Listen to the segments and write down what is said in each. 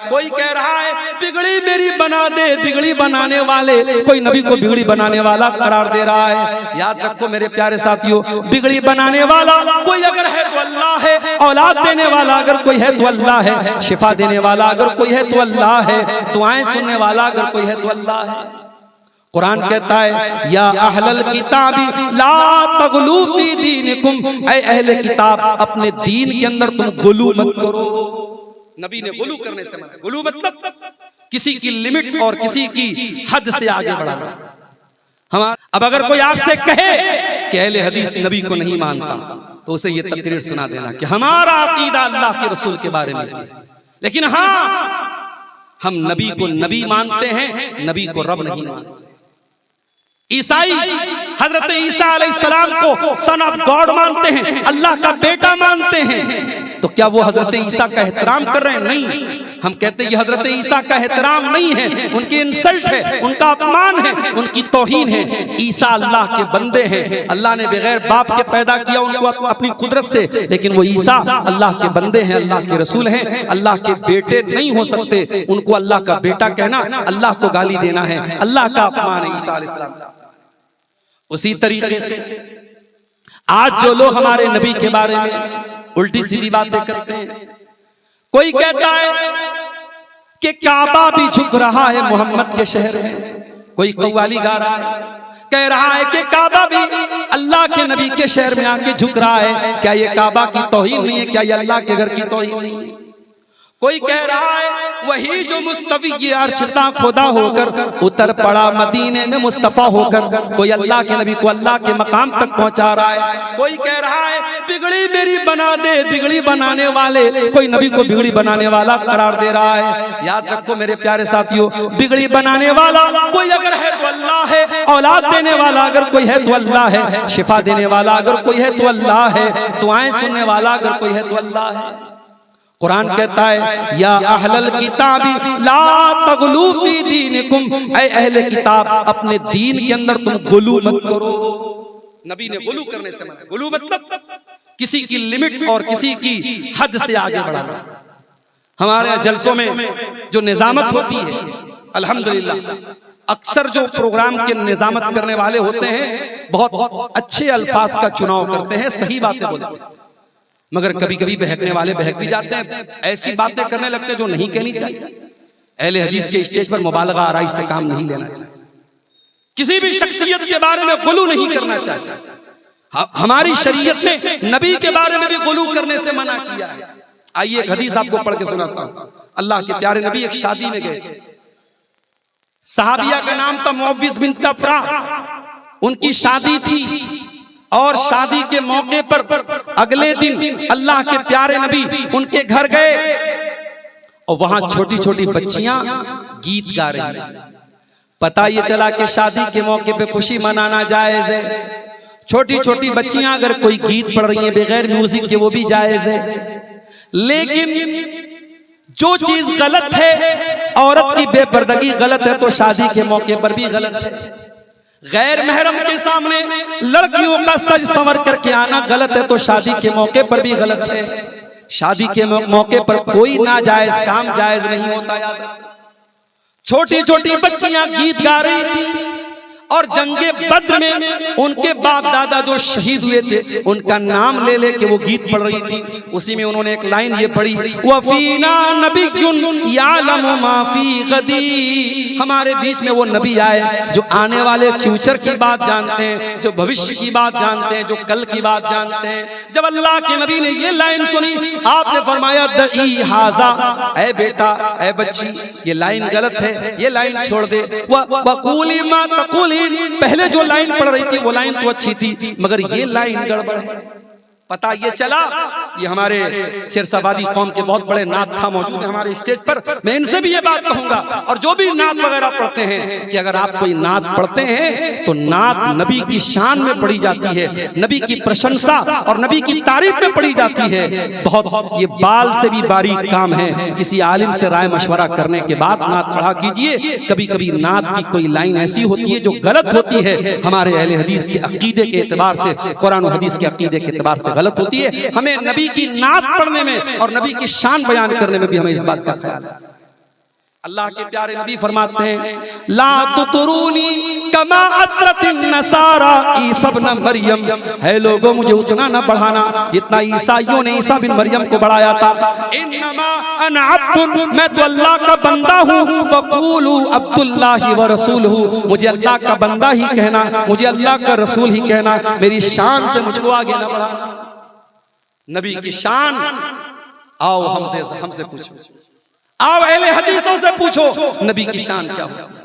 कोई कह रहा है बिगड़ी मेरी बना दे, बिगड़ी बनाने वाले, कोई नबी को बिगड़ी बनाने वाला करार दे रहा है। याद रखो मेरे प्यारे साथियों, बिगड़ी बनाने वाला कोई अगर है तो अल्लाह है, औलाद देने वाला अगर कोई है तो अल्लाह है, शिफा देने वाला अगर कोई है तो अल्लाह है, दुआएं सुनने वाला अगर कोई है तो अल्लाह है। कुरान कहता है या अहलल किताबी ला तगलू फी दीनिकुम, ऐ अहले किताब अपने दीन के अंदर तुम गुलू मत करो। नबी ने गुलू करने से मना। गुलू मतलब किसी की लिमिट और किसी की हद से आगे बढ़ाना। अब अगर कोई आपसे कहे कि अहले हदीस नबी को नहीं मानता तो उसे ये तकरीर सुना देना कि हमारा अकीदा अल्लाह के रसूल के बारे में, लेकिन हाँ हम नबी को नबी मानते हैं, नबी को रब नहीं मानते। ईसाई हजरत ईसा अलैहिस्सलाम को सन ऑफ गॉड मानते हैं, अल्लाह का बेटा मानते हैं, तो क्या वो हजरत ईसा का एहतराम कर रहे हैं? नहीं, हम कहते हैं ये हजरत ईसा का एहतराम नहीं है, उनकी इंसल्ट है, उनका अपमान है, उनकी तौहीन है। ईसा अल्लाह के बंदे हैं, अल्लाह ने बगैर बाप के पैदा किया उनको अपनी कुदरत से, लेकिन वो ईसा अल्लाह के बंदे हैं, अल्लाह के रसूल हैं, अल्लाह के बेटे नहीं हो सकते। उनको अल्लाह का बेटा कहना अल्लाह को गाली देना है, अल्लाह का अपमान है ईसा अलैहिस्सलाम। उसी तरीके से आज जो लोग हमारे नबी के बारे में उल्टी सीधी बातें करते हैं, कोई कहता है कि काबा भी झुक रहा है मोहम्मद के शहर में, कोई कव्वाली गा रहा है, कह रहा है कि काबा भी अल्लाह के नबी के शहर में आके झुक रहा है। क्या ये काबा की तौहीन नहीं है? क्या ये अल्लाह के घर की तौहीन नहीं है? कोई कह रहा है वही जो मुस्तवी अर्शता खुदा होकर उतर पड़ा मदीने में मुस्तफा होकर, कोई अल्लाह के नबी को अल्लाह के मकाम तक पहुंचा रहा है। कोई कह रहा है बिगड़ी मेरी बना दे, बिगड़ी बनाने वाले, कोई नबी को बिगड़ी बनाने वाला करार दे रहा है। याद रखो मेरे प्यारे साथियों, बिगड़ी बनाने वाला कोई अगर है तो अल्लाह है, औलाद देने वाला अगर कोई है तो अल्लाह है, शिफा देने वाला अगर कोई है तो अल्लाह है, दुआएं सुनने वाला अगर कोई है तो अल्लाह है। कुरान कहता है या अहलल किताबी ला तगलू फी दीनिकुम, ऐ अहले किताब अपने दीन के अंदर तुम गुलू मत करो। नबी ने गुलू करने से मना। गुलू मतलब किसी की लिमिट और किसी की हद से आगे बढ़ाना। हमारे यहाँ जलसों में जो निजामत होती है, अल्हम्दुलिल्लाह अक्सर जो प्रोग्राम के निजामत करने वाले होते हैं बहुत अच्छे अल्फाज का चुनाव करते हैं, सही बातें बोलते हैं, मगर कभी कभी बहकने वाले बहक भी जाते हैं, ऐसी बातें करने लगते हैं जो नहीं कहनी चाहिए। अहले हदीस के स्टेज पर मुबालगा आराई से काम नहीं लेना चाहिए, किसी भी शख्सियत के बारे में गुलू नहीं करना चाहिए। हमारी शरीयत ने नबी के बारे में भी गुलू करने से मना किया है। आइए एक हदीस आपको पढ़ के सुनाता हूं। अल्लाह के प्यारे नबी एक शादी में गए थे, सहाबिया का नाम था मुअव्विज़ बिन अफरा, उनकी शादी थी और शादी के मौके पर अगले दिन अल्लाह के प्यारे नबी उनके घर गए और वहां छोटी छोटी बच्चियां गीत गा रही हैं। पता ये चला कि शादी के मौके पे खुशी मनाना जायज है, छोटी छोटी बच्चियां अगर कोई गीत पढ़ रही हैं बगैर म्यूजिक के वो भी जायज है, लेकिन जो चीज गलत है, औरत की बेपर्दगी गलत है तो शादी के मौके पर भी गलत है। गैर महरम के सामने लड़कियों का सज संवर करके आना गलत है तो शादी के मौके पर भी गलत है। शादी के मौके पर कोई नाजायज काम जायज नहीं होता। याद रखो, छोटी छोटी बच्चियां गीत गा रही थी और जंगे बद्र में उनके बाप दादा जो शहीद हुए थे उनका नाम ले लेके वो गीत पढ़ रही थी। उसी में उन्होंने एक लाइन ये पढ़ी, वफीना नबियुन यालमु मा फी गदी, हमारे बीच में वो नबी आए जो आने वाले फ्यूचर की बात जानते हैं, जो भविष्य की बात जानते हैं, जो कल की बात जानते हैं। जब अल्लाह के नबी ने ये लाइन सुनी आपने फरमाया दई हाजा, ऐ बेटा ऐ बच्ची ये लाइन गलत है, ये लाइन छोड़ दे। वकूली मा तकूली, पहले जो लाइन पढ़ रही थी वो लाइन तो अच्छी थी मगर ये लाइन गड़बड़ है। पता ये चला, ये हमारे शेरशाबादी कौम के बहुत बड़े नात था मौजूद है हमारे स्टेज पर, मैं इनसे भी ये बात कहूंगा और जो भी नात वगैरह पढ़ते हैं कि अगर आप कोई नात पढ़ते हैं तो नात नबी की शान में पढ़ी जाती है, नबी की प्रशंसा और नबी की तारीफ में पढ़ी जाती है। बहुत ये बाल से भी बारीक काम है, किसी आलिम से राय मशवरा करने के बाद नात पढ़ा कीजिए। कभी कभी नात की कोई लाइन ऐसी होती है जो गलत होती है, हमारे अहले हदीस के अकीदे के एतबार से, कुरान और हदीस के अकीदे के एतबार से गलत होती है। हमें नबी की नात पढ़ने में और नबी की शान बयान करने में भी हमें इस बात का ख्याल है। अल्लाह के प्यारे नबी फरमाते हैं, ला तुतरूनी कमा अतरतिन नसारा ईसा इब्न मरियम, है लोगों मुझे उतना न बढ़ाना जितना ईसाइयों ने ईसा बिन मरियम को बढ़ाया था। इन्नमा अना अब्दुन, मैं तो अल्लाह का बंदा हूँ, फक़ूलू अब्दुल्लाहि व रसूलहू, मुझे अल्लाह का बंदा ही कहना, मुझे अल्लाह का रसूल ही कहना, मेरी शान से मुझको आगे न बढ़ाना। नबी की शान, आओ हमसे पूछो, आओ अहले हदीसों से पूछो नबी की शान क्या होती है।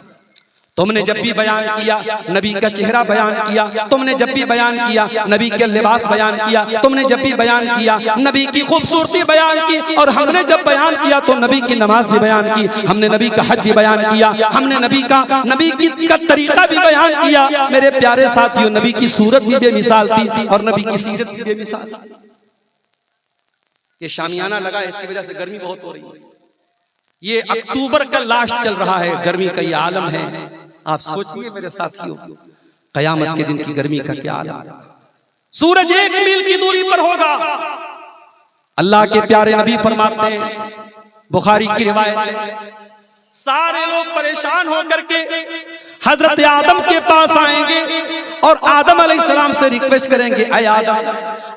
तुमने जब भी बयान किया नबी का चेहरा बयान किया, तुमने जब भी बयान किया नबी के लिबास बयान किया, तुमने जब भी बयान किया नबी की खूबसूरती बयान की, और हमने जब बयान किया तो नबी की नमाज भी बयान की, हमने नबी का हज भी बयान किया, हमने नबी का तरीका भी बयान किया। मेरे प्यारे साथियों, नबी की सूरत भी बेमिसाल थी और नबी की सीरत भी बेमिसाल। ये शामियाना लगा, इसकी वजह से गर्मी बहुत हो रही है। ये अक्टूबर का लास्ट चल रहा है, गर्मी का ये आलम है। आप सोचिए मेरे साथियों, कयामत के दिन की गर्मी का क्या आलम है। सूरज 1 मील की दूरी पर होगा। अल्लाह के प्यारे नबी फरमाते हैं, बुखारी की रिवायत है, सारे लोग परेशान होकर के हजरत आदम के पास आएंगे और आदम अलैहिस्सलाम से रिक्वेस्ट करेंगे, ऐ आदम,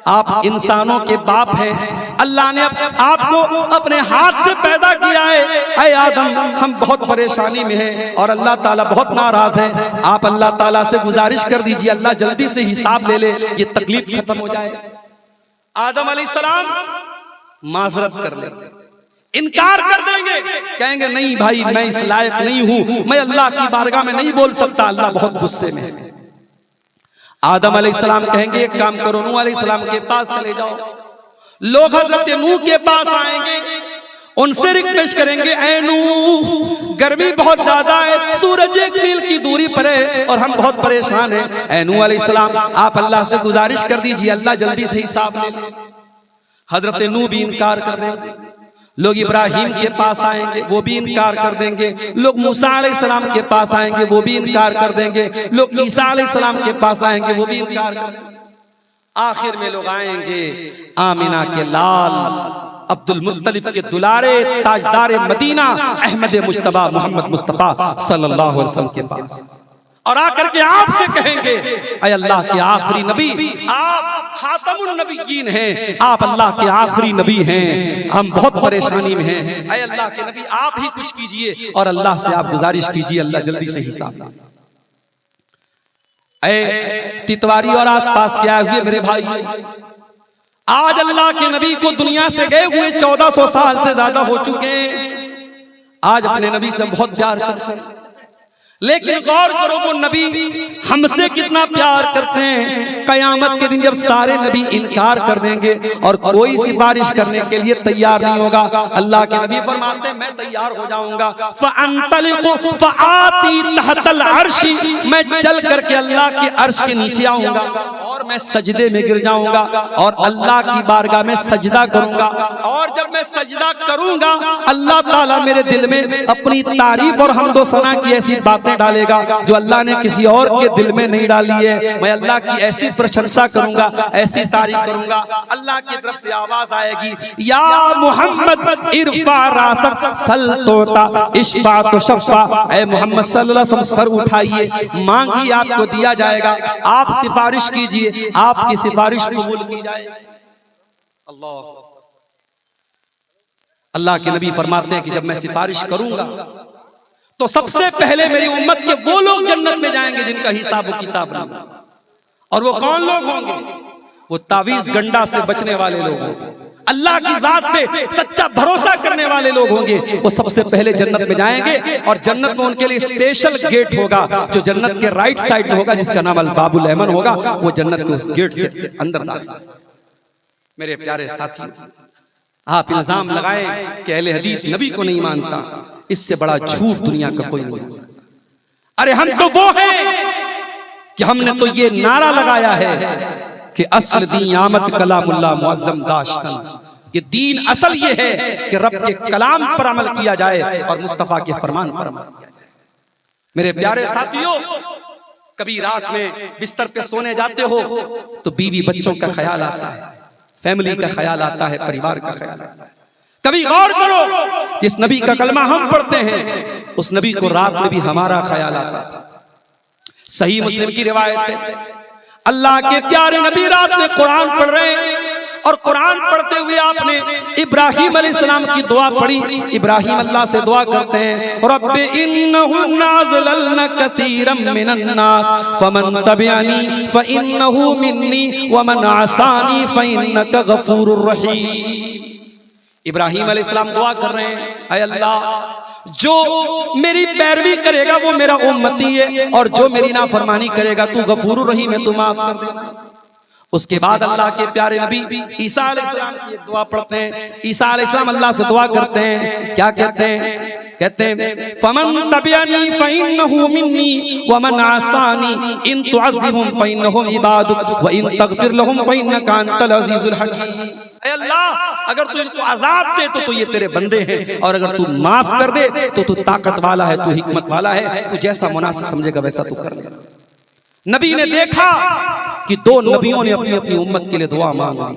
आप इंसानों के बाप हैं, अल्लाह ने आपको अपने हाथ से पैदा किया है, ऐ आदम, हम बहुत परेशानी में हैं और अल्लाह ताला बहुत नाराज है। आप अल्लाह ताला से गुजारिश कर दीजिए, अल्लाह जल्दी से हिसाब ले ले, ये तकलीफ खत्म हो जाए। आदम अलैहिस्सलाम माजरत कर ले, इनकार कर देंगे, कहेंगे नहीं भाई, मैं इस लायक नहीं हूं, मैं अल्लाह की बारगाह में नहीं बोल सकता, अल्लाह बहुत गुस्से में है। आदम अलैहिस्सलाम कहेंगे, एक काम करो, नूह अलैहिस्सलाम के पास चले जाओ। लोग हजरत नूह के पास आएंगे, उनसे रिक्वेस्ट करेंगे, ऐ नूह, गर्मी बहुत ज्यादा है, सूरज 1 मील की दूरी पर है और हम बहुत परेशान हैं। ऐ नूह अलैहिस्सलाम, आप अल्लाह से गुजारिश कर दीजिए, अल्लाह जल्दी से हिसाब ले ले। हजरत नूह भी इनकार कर देंगे। लोग इब्राहिम के पास आएंगे, वो भी इनकार कर देंगे। लोग मूसा अलैहिस्सलाम के पास आएंगे, वो भी इनकार कर देंगे। लोग ईसा अलैहिस्सलाम के पास आएंगे, वो भी इनकार कर देंगे। आखिर में लोग आएंगे आमिना के लाल, अब्दुल मुत्तलिब के दुलारे, ताजदार मदीना, अहमद मुज्तबा मोहम्मद मुस्तफा सल्लल्लाहु अलैहि वसल्लम के पास, और आकर के आपसे कहेंगे, ऐ अल्लाह के आखिरी नबी, आप खातमुन नबिय्यीन हैं, आप अल्लाह के आखिरी नबी हैं, हम बहुत परेशानी में हैं, ऐ अल्लाह के नबी, आप ही कुछ कीजिए और अल्लाह से आप गुजारिश कीजिए, अल्लाह जल्दी से हिसाब। ऐ तितवारी और आसपास के आए हुए मेरे भाई, आज अल्लाह के नबी को दुनिया से गए हुए 1400 साल से ज्यादा हो चुके हैं। आज अपने नबी से बहुत प्यार करते हैं, लेकिन गौर करो वो नबी हमसे कितना प्यार करते हैं। कयामत के दिन जब सारे नबी इनकार कर देंगे और कोई सिफारिश करने के लिए तैयार नहीं होगा, अल्लाह के नबी फरमाते हैं, मैं तैयार हो जाऊंगा, फ़अंतलिक़ु फ़आती तहतल अर्शी, मैं चल करके अल्लाह के अर्श के नीचे आऊंगा और मैं सजदे में गिर जाऊंगा और अल्लाह की बारगाह में सजदा करूंगा। और जब मैं सजदा करूंगा, अल्लाह ताला मेरे दिल में अपनी तारीफ और हम्दो सना की ऐसी बातें डालेगा जो अल्लाह ने किसी और के दिल में नहीं डाली है। मैं अल्लाह की ऐसी प्रशंसा करूंगा, ऐसी तारीफ करूंगा, अल्लाह की तरफ से आवाज आएगी, या मोहम्मद इरफा रासक सल तोता इश्फा तो शफ़ा, ऐ मोहम्मद सल्लल्लाहु अलैहि वसल्लम सर उठाइए, मांगिए आपको दिया जाएगा, आप सिफारिश कीजिए, आपकी सिफारिश कबूल की जाएगी। अल्लाह के नबी फरमाते हैं कि जब मैं सिफारिश करूंगा तो सबसे पहले मेरी उम्मत के वो लोग जन्नत में जाएंगे जिनका हिसाब व किताब नहीं। और वो कौन लोग होंगे? वो तावीज गंडा से बचने वाले लोग होंगे, अल्लाह की जात पे सच्चा भरोसा करने वाले लोग होंगे। वो सबसे पहले जन्नत में जाएंगे और जन्नत में उनके लिए स्पेशल गेट होगा जो जन्नत के राइट साइड में होगा, जिसका नाम अल-बाबुल ऐमन होगा। वो जन्नत के उस गेट से अंदर दाखिल। मेरे प्यारे साथी, आप इल्जाम लगाएं कि अहले हदीस नबी को नहीं मानता, इससे बड़ा झूठ दुनिया का कोई नहीं हो सकता। अरे हम तो वो हैं कि हमने तो ये नारा लगाया है कि असल दीन आमद कलामुल्लाह मुअज़्ज़म दाश्तन, ये दीन असल ये है कि रब के कलाम पर अमल किया जाए और मुस्तफा के फरमान पर अमल किया जाए। मेरे प्यारे साथियों, कभी रात में बिस्तर पे सोने जाते हो तो बीवी बच्चों का ख्याल आता है, फैमिली का ख्याल आता है, परिवार का ख्याल आता है। कभी गौर करो, जिस नबी का कलमा हम पढ़ते हैं उस नबी को रात में भी हमारा ख्याल आता था। सही मुस्लिम की रिवायत है, अल्लाह के प्यारे नबी रात में कुरान पढ़ रहे हैं और कुरान पढ़ते हुए आपने इब्राहिम अलैहिस्सलाम की दुआ पढ़ी। इब्राहिम अल्लाह से दुआ करते हैं, रब्बि इन्नहु नाज़लन कसीरम मिनन नास फमन तबिअनी फइन्नहु मिन्नी वमन आसानी फइन्नका गफूरुर रहीम। इब्राहिम अलैहिस्सलाम दुआ कर रहे हैं, ऐ अल्लाह जो मेरी पैरवी करेगा वो मेरा उम्मती है और जो मेरी नाफरमानी करेगा तू गफूरुर रहीम है, तू माफ कर देना। उसके बाद अल्लाह के प्यारे नबी ईसा अलैहिस्सलाम की दुआ पढ़ते हैं। ईसा अलैहिस्सलाम अल्लाह से दुआ करते हैं, क्या कहते हैं? कहते हैं फमन तबिअनी फइन्नहु मिन्नी वमन आसानी इन तुअज़्ज़िबहुम फइन्नहुम इबादुक व इन तगफिर लहुम फइन्नका अंतल अज़ीज़ुल हकीम। ऐ अल्लाह, अगर तू इनको अजाब दे तो ये तेरे बंदे हैं और अगर तू माफ कर दे तो तू ताकत वाला है, तू हिकमत वाला है, तू जैसा मुनासिब समझेगा वैसा तू कर ले। नबी ने देखा कि दो नबियों ने अपनी अपनी उम्मत के लिए दुआ मांगी।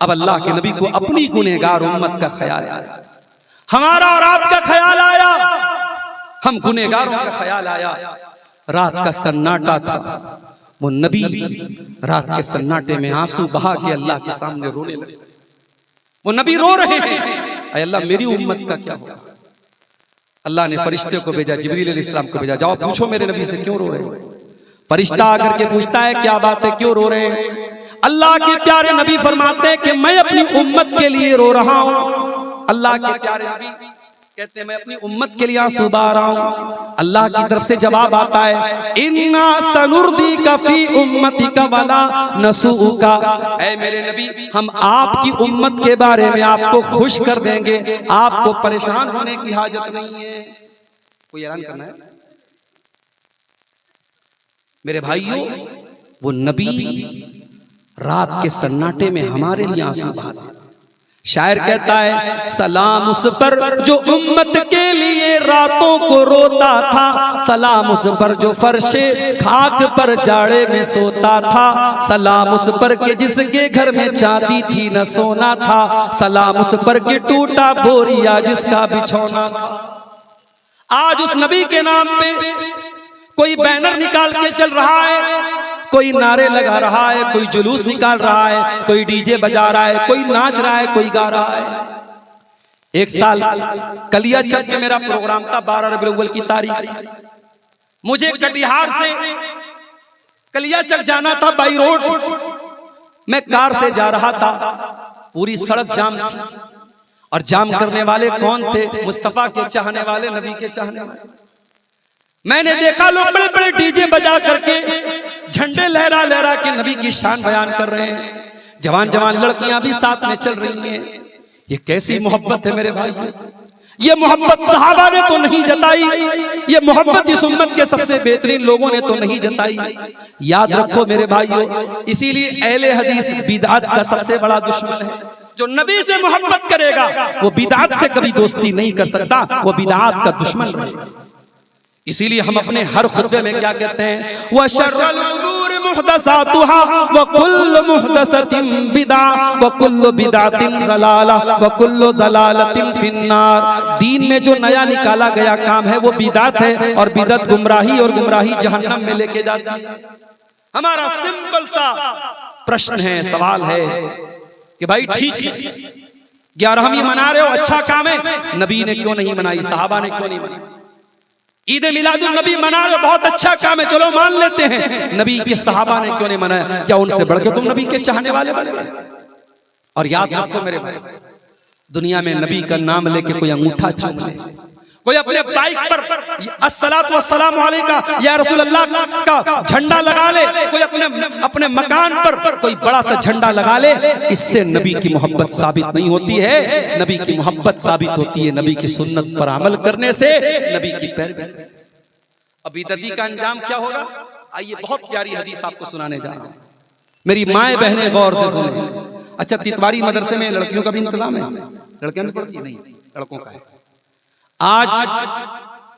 अब अल्लाह के नबी को अपनी गुनहगार उम्मत का ख्याल आया, हमारा और आपका ख्याल आया, हम गुनहगारों का ख्याल आया। रात का सन्नाटा था, वो नबी रात के सन्नाटे में आंसू बहा के अल्लाह के सामने रोने लगे। वो नबी रो रहे हैं, ऐ अल्लाह मेरी उम्मत का क्या होगा? अल्लाह ने फरिश्ते को भेजा, जिब्रील अलैहिस्सलाम को भेजा, जाओ पूछो मेरे नबी से क्यों रो रहे हो। फरिश्ता आकर के पूछता है क्या बात है, क्यों रो रहे हैं? अल्लाह के प्यारे नबी फरमाते हैं कि मैं अपनी उम्मत के लिए रो रहा हूं। अल्लाह के प्यारे नबी कहते हैं मैं अपनी उम्मत के लिए आंसू बहा रहा हूं। अल्लाह की तरफ से जवाब आता है, इन्ना सनुर्दीका फी उम्मतिका वला नसूका। ऐ मेरे नबी, हम आपकी उम्मत के बारे में आपको खुश कर देंगे, आपको परेशान होने की हाजत नहीं है। कोई ऐलान करना है? मेरे भाइयों, वो नबी रात के सन्नाटे में हमारे लिए आंसू बहाते। शायर कहता है, सलाम उस पर जो उम्मत के लिए रातों को रोता था, सलाम उस पर जो फर्शे खाक पर जाड़े में सोता था, सलाम उस पर के जिसके घर में चांदी थी न सोना था, सलाम उस पर के टूटा बोरिया जिसका बिछौना था। आज उस नबी के नाम पे कोई बैनर निकाल के चल रहा है, कोई नारे लगा रहा है, कोई जुलूस निकाल रहा है, कोई डीजे बजा रहा है, कोई नाच रहा है, कोई गा रहा है। एक साल कलिया चक में मेरा प्रोग्राम था, 12 रबीउल अव्वल की तारीख। मुझे कटिहार से कलिया चक जाना था बाई रोड। मैं कार से जा रहा था, पूरी सड़क जाम थी और जाम करने वाले कौन थे? मुस्तफा के चाहने वाले, नबी के चाहने वाले। मैंने देखा लोग बड़े बड़े डीजे बजा करके झंडे लहरा लहरा के नबी की शान बयान कर रहे हैं। जवान जवान लड़कियां भी साथ में चल रही हैं। ये कैसी मोहब्बत है मेरे भाई? ये मोहब्बत सहाबा ने तो नहीं जताई, ये मोहब्बत इस उम्मत के सबसे बेहतरीन लोगों ने तो नहीं जताई। याद रखो मेरे भाइयों, इसीलिए अहले हदीस बिदअत का सबसे बड़ा दुश्मन है। जो नबी से मोहब्बत करेगा वो बिदअत से कभी दोस्ती नहीं कर सकता, वो बिदअत का दुश्मन रहेगा। इसीलिए हम अपने हर खुतबे में क्या कहते हैं? व शर्रुल उमूर मुहदसातुहा व कुल्लु मुहदसतिन बिदअ व कुल्लु बिदअतिन ज़लाला व कुल्लु ज़लालतिन फिन्नार। दीन में जो नया निकाला गया काम है वो बिदअत है और बिदअत गुमराही और गुमराही जहन्नम में लेके जाती है। हमारा सिंपल सा प्रश्न है, सवाल है कि भाई ठीक है 11वीं मना रहे हो, अच्छा काम है, नबी ने क्यों नहीं मनाई, सहाबा ने क्यों नहीं मनाई? ईद मिलादुन नबी मना रहे हो, बहुत अच्छा काम है, चलो मान लेते हैं, नबी के सहाबा ने क्यों नहीं मनाया? क्या उनसे बढ़कर तुम नबी के चाहने वाले बन गए? और याद रखो मेरे भाई, दुनिया में नबी का नाम लेके कोई अंगूठा चूम ले, कोई अपने बाइक पर अस्सलातु वस्सलामु अलैका या रसूल अल्लाह का झंडा लगा ले, कोई अपने मकान पर कोई बड़ा सा झंडा लगा ले, इससे नबी की मोहब्बत साबित नहीं होती है। नबी की मोहब्बत साबित होती है नबी की सुन्नत पर अमल करने से, नबी की पैरवी। अब बिदअती का अंजाम क्या होगा? आइए बहुत प्यारी हदीस आपको सुनाने जा रहा हूं, मेरी माएं बहनें गौर से सुने। अच्छा, तितवारी मदरसे में लड़कियों का भी इंतजाम है? लड़कियां नहीं पढ़ती? नहीं, लड़कों का है। आज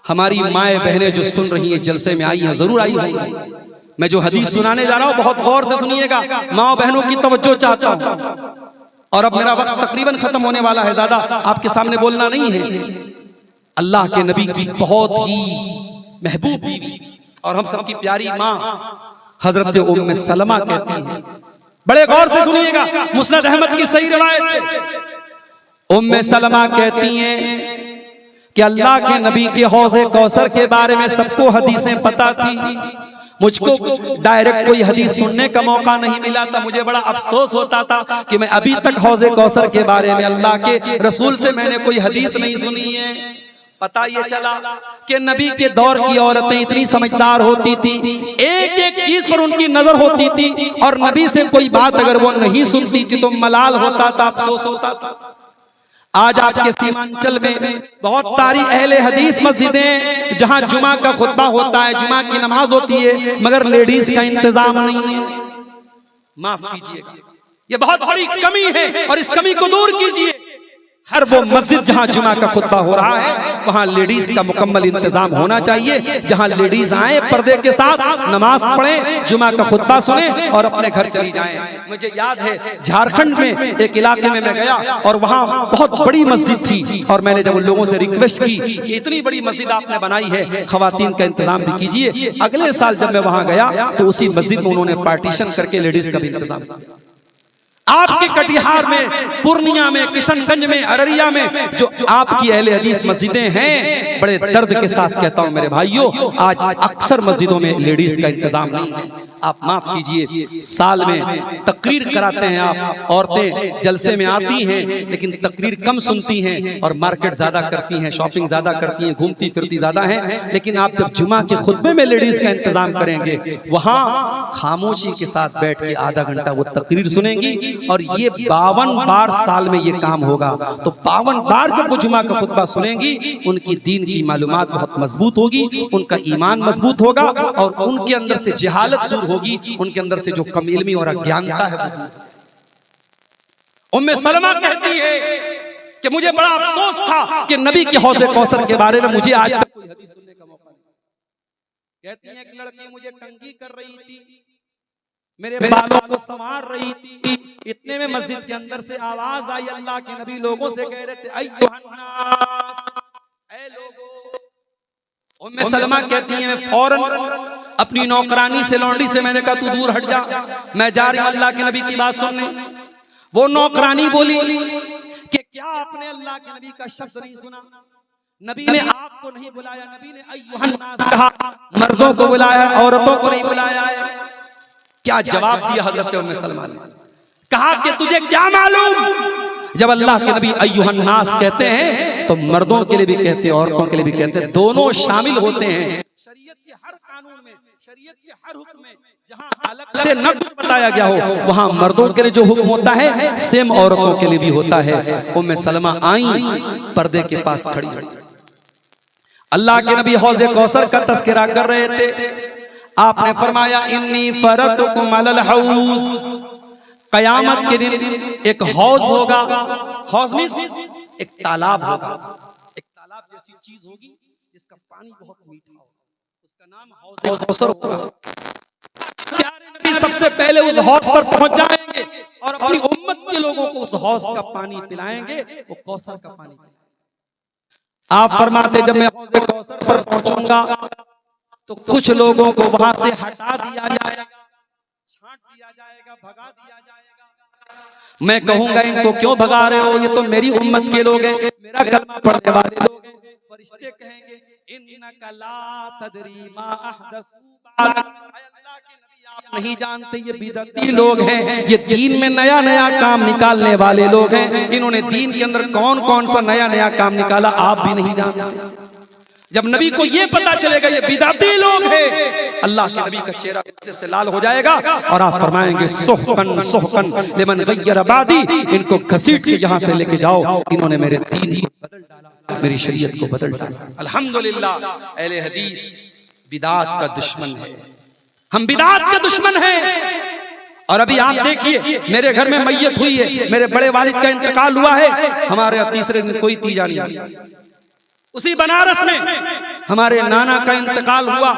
हमारी माएं बहनें जो सुन रही हैं, जलसे में आई हैं, जरूर आई होंगी। मैं जो हदीस सुनाने जा रहा हूं बहुत गौर से सुनिएगा, माँ बहनों की तवज्जो चाहता हूं। और अब मेरा वक्त तकरीबन खत्म होने वाला है, ज्यादा आपके सामने बोलना नहीं है। अल्लाह के नबी की बहुत ही महबूब बीवी और हम सबकी प्यारी माँ हजरत उम्मे सलमा कहती हैं, बड़े गौर से सुनिएगा, मुस्नद अहमद की सही रिवायत है। उम्मे सलमा कहती हैं कि अल्लाह के नबी के हौज़े कौसर के बारे में सबको हदीसें पता थी, मुझको डायरेक्ट कोई हदीस सुनने का मौका नहीं मिला था। मुझे बड़ा अफसोस होता था कि मैं अभी तक हौज़े कौसर के बारे में अल्लाह के रसूल से मैंने कोई हदीस नहीं सुनी है। पता ये चला कि नबी के दौर की औरतें इतनी समझदार होती थी, एक एक चीज पर उनकी नजर होती थी, और नबी से कोई बात अगर वो नहीं सुनती थी तो मलाल होता था, अफसोस होता था। आज आपके सीमांचल में बहुत सारी अहले हदीस मस्जिदें जहां जुमा का खुतबा होता है, जुमा की नमाज होती है, मगर लेडीज का इंतजाम नहीं है। माफ कीजिएगा, ये बहुत बड़ी कमी है और इस कमी को दूर कीजिए। हर वो मस्जिद जहां जुमा का खुतबा हो रहा है वहां लेडीज का मुकम्मल इंतजाम होना चाहिए, जहां लेडीज आए पर्दे के साथ, नमाज पढ़ें, जुमा का खुतबा सुने और अपने घर चली जाएं। मुझे याद है झारखंड में एक इलाके में मैं गया और वहां बहुत बड़ी मस्जिद थी, और मैंने जब उन लोगों से रिक्वेस्ट की कि इतनी बड़ी मस्जिद आपने बनाई है, खवातीन का इंतजाम भी कीजिए। अगले साल जब मैं वहां गया तो उसी मस्जिद में उन्होंने पार्टीशन करके लेडीज का भी इंतजाम किया। आपके कटिहार में, पूर्णिया में, किशनगंज में, अररिया में जो आपकी अहले हदीस मस्जिदें हैं, बड़े दर्द के साथ कहता हूं मेरे भाइयों, आज अक्सर मस्जिदों में लेडीज का इंतजाम नहीं है। आप माफ कीजिए, साल में तकरीर कराते हैं आप, औरतें जलसे में आती हैं लेकिन तकरीर कम सुनती हैं और मार्केट ज्यादा करती हैं, शॉपिंग ज्यादा करती हैं, घूमती फिरती ज्यादा हैं। लेकिन आप जब जुमा के खुतबे में लेडीज का इंतजाम करेंगे, वहां खामोशी के साथ बैठ के आधा घंटा वो तकरीर सुनेंगी, और ये 52 बार साल में ये काम होगा। तो 52 बार जब वो जुमा का खुतबा सुनेंगी, उनकी दीन की मालूमात बहुत मजबूत होगी, उनका ईमान मजबूत होगा, और उनके अंदर से जहालत दूर होगी, उनके अंदर से जो कम इल्मी और अज्ञानता है। उम्मे सलमा कहती है कि मुझे बड़ा अफसोस था कि नबी के हौज़े कौसर के बारे में मुझे आज तक कोई हदीस सुनने का मौका नहीं। कहती है कि लड़की मुझे तंगी कर रही थी, मेरे बालों को संवार रही थी, इतने में मस्जिद के अंदर से आवाज आई, अल्लाह के नबी लोगों से कह रहे थे, अय्युहन्नास, ऐ लोगों। उम्मे सलमा कहती है मैं फौरन अपनी नौकरानी से, लौंडी से मैंने कहा तू दूर हट जा, मैं जा रही हूं अल्लाह के नबी की बात सुनने। वो नौकरानी बोली कि क्या आपने अल्लाह के नबी का शब्द नहीं सुना? नबी ने आपको नहीं बुलाया, नबी ने अय्युहन्नास कहा, मर्दों को बुलाया, औरतों को नहीं बुलाया है। क्या जवाब दिया हजरत उम्मे सलमा ने? कहा कि तुझे क्या मालूम, जब अल्लाह के नबी अय्युहन्नास कहते हैं तो मर्दों के लिए भी कहते हैं, औरतों के लिए भी कहते हैं, दोनों शामिल होते हैं। शरीयत के हर कानून में, शरीयत के हर हुक्म में जहां अलग से न कुछ बताया गया हो, वहां मर्दों के लिए जो हुक्म होता है सेम औरतों के लिए भी होता है। उम्मे सलमा आई, पर्दे के पास खड़ी, अल्लाह के नबी हौज़े कौसर का तज़किरा कर रहे थे। आपने फरमाया इन्नी फरतुकुम अलल हौज़, कयामत के दिन एक हौज होगा, हौज मींस एक तालाब होगा, एक तालाब जैसी चीज होगी जिसका पानी बहुत मीठा होगा, उसका नाम हौज़े कौसर होगा। प्यारे नबी सबसे पहले उस हौज पर पहुंच जाएंगे और अपनी उम्मत के लोगों को उस हौज का पानी पिलाएंगे, वो कौसर का पानी। आप फरमाते जब मैं हौज़े कौसर पर पहुंचूंगा तो कुछ लोगों को वहां से हटा दिया जाएगा, छांट दिया जाएगा, भगा दिया जाएगा। मैं कहूंगा इनको क्यों भगा रहे हो, ये तो मेरी उम्मत के लोग हैं, मेरा कलमा पढ़ने वाले लोग हैं। फरिश्ते कहेंगे इन्नका ला तदरी मा अहदसू बादक, अल्लाह के नबी आप नहीं जानते ये बिदअती लोग हैं, ये दीन में नया नया काम निकालने वाले लोग हैं, इन्होंने दीन के अंदर कौन कौन सा नया नया काम निकाला आप भी नहीं जानते। जब नबी को ये पता चलेगा ये बिदअती लोग हैं, अल्लाह के नबी का चेहरा गुस्से से लाल हो जाएगा और आप फरमाएंगे सुहकन सुहकन लिमन गय्यर बादी, इनको घसीट के यहाँ से लेके जाओ, इन्होंने मेरे दीन को बदल डाला, मेरी शरीयत को बदल डाला। अल्हम्दुलिल्लाह अहले हदीस बिदात का दुश्मन है, हम बिदात के दुश्मन हैं। और अभी आप देखिए मेरे घर में मैयत हुई है, मेरे बड़े वालिद का इंतकाल हुआ है, हमारे तीसरे दिन कोई तीजा नहीं। उसी बनारस में हमारे नाना का इंतकाल हुआ,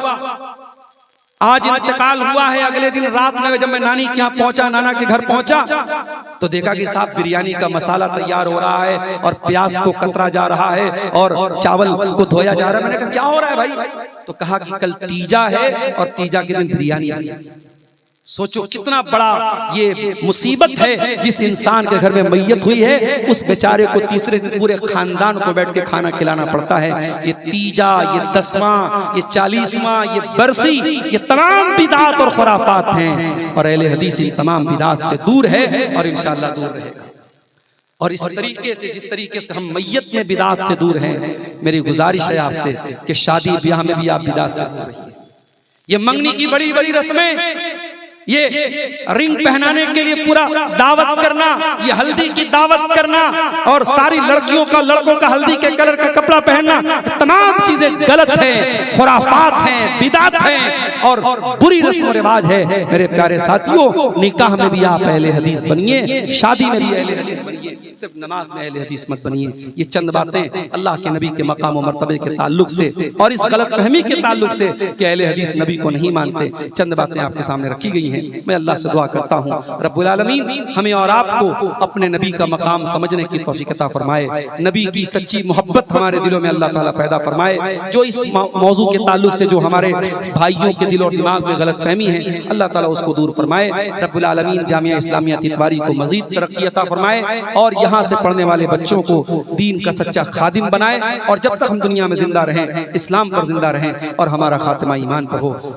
आज इंतकाल हुआ है, अगले दिन रात में जब मैं नानी के यहाँ पहुंचा, नाना के घर पहुंचा, तो देखा कि साहब बिरयानी का मसाला तैयार हो रहा है और प्याज को कतरा जा रहा है और चावल को धोया जा रहा है। मैंने कहा क्या हो रहा है भाई? तो कहा कि कल तीजा है और तीजा के दिन बिरयानी आई। सोचो कितना बड़ा ये मुसीबत है, जिस इंसान के घर में मैयत हुई है उस बेचारे को तीसरे दिन पूरे खानदान को बैठ के खाना खिलाना पड़ता है। ये तीजा, ये 10वां, ये 40वां, ये बरसी, ये तमाम बिदात और खुराफात हैं और अहले हदीस इन तमाम बिदात से दूर है और इंशाअल्लाह दूर रहेगा। और इस तरीके से, जिस तरीके से हम मैयत में बिदात से दूर हैं, मेरी गुजारिश है आपसे कि शादी ब्याह में भी आप बिदात से दूर रहिए। ये मंगनी की बड़ी बड़ी रस्में, ये रिंग पहनाने के लिए पूरा दावत करना, ये हल्दी की दावत करना और सारी लड़कियों का लड़कों का हल्दी के कलर का कपड़ा पहनना, तमाम चीजें गलत हैं, खुराफात हैं, बिदात हैं और बुरी रस्म रिवाज है। मेरे प्यारे साथियों, निकाह में भी आप अहले हदीस बनिए, शादी में भी अहले हदीस बनिए, सिर्फ नमाज में अहले हदीस मत बनिए। ये चंद बातें अल्लाह के नबी के मकाम और मर्तबे के ताल्लुक से और इस गलत फहमी के ताल्लुक से कि अहले हदीस नबी को नहीं मानते, चंद बातें आपके सामने रखी गई हैं। मैं अल्लाह से दुआ करता हूँ रब्बुल आलमीन हमें और आपको अपने नबी का मकाम समझने की तौफीक अता फरमाए, नबी की सच्ची मोहब्बत हमारे दिलों में अल्लाह ताला पैदा फरमाए। जो इस मौजू के ताल्लुक से जो हमारे भाइयों के दिल और दिमाग में गलत फहमी है, अल्लाह ताला उसको दूर फरमाए। रब्बुल आलमीन जामिया इस्लामिया तितवारी को मजीद तरक्की अता फरमाए और यहाँ से पढ़ने वाले बच्चों को दीन का सच्चा खादिम बनाए और जब तक हम दुनिया में जिंदा रहें, इस्लाम पर जिंदा रहें और हमारा खात्मा ईमान पर हो।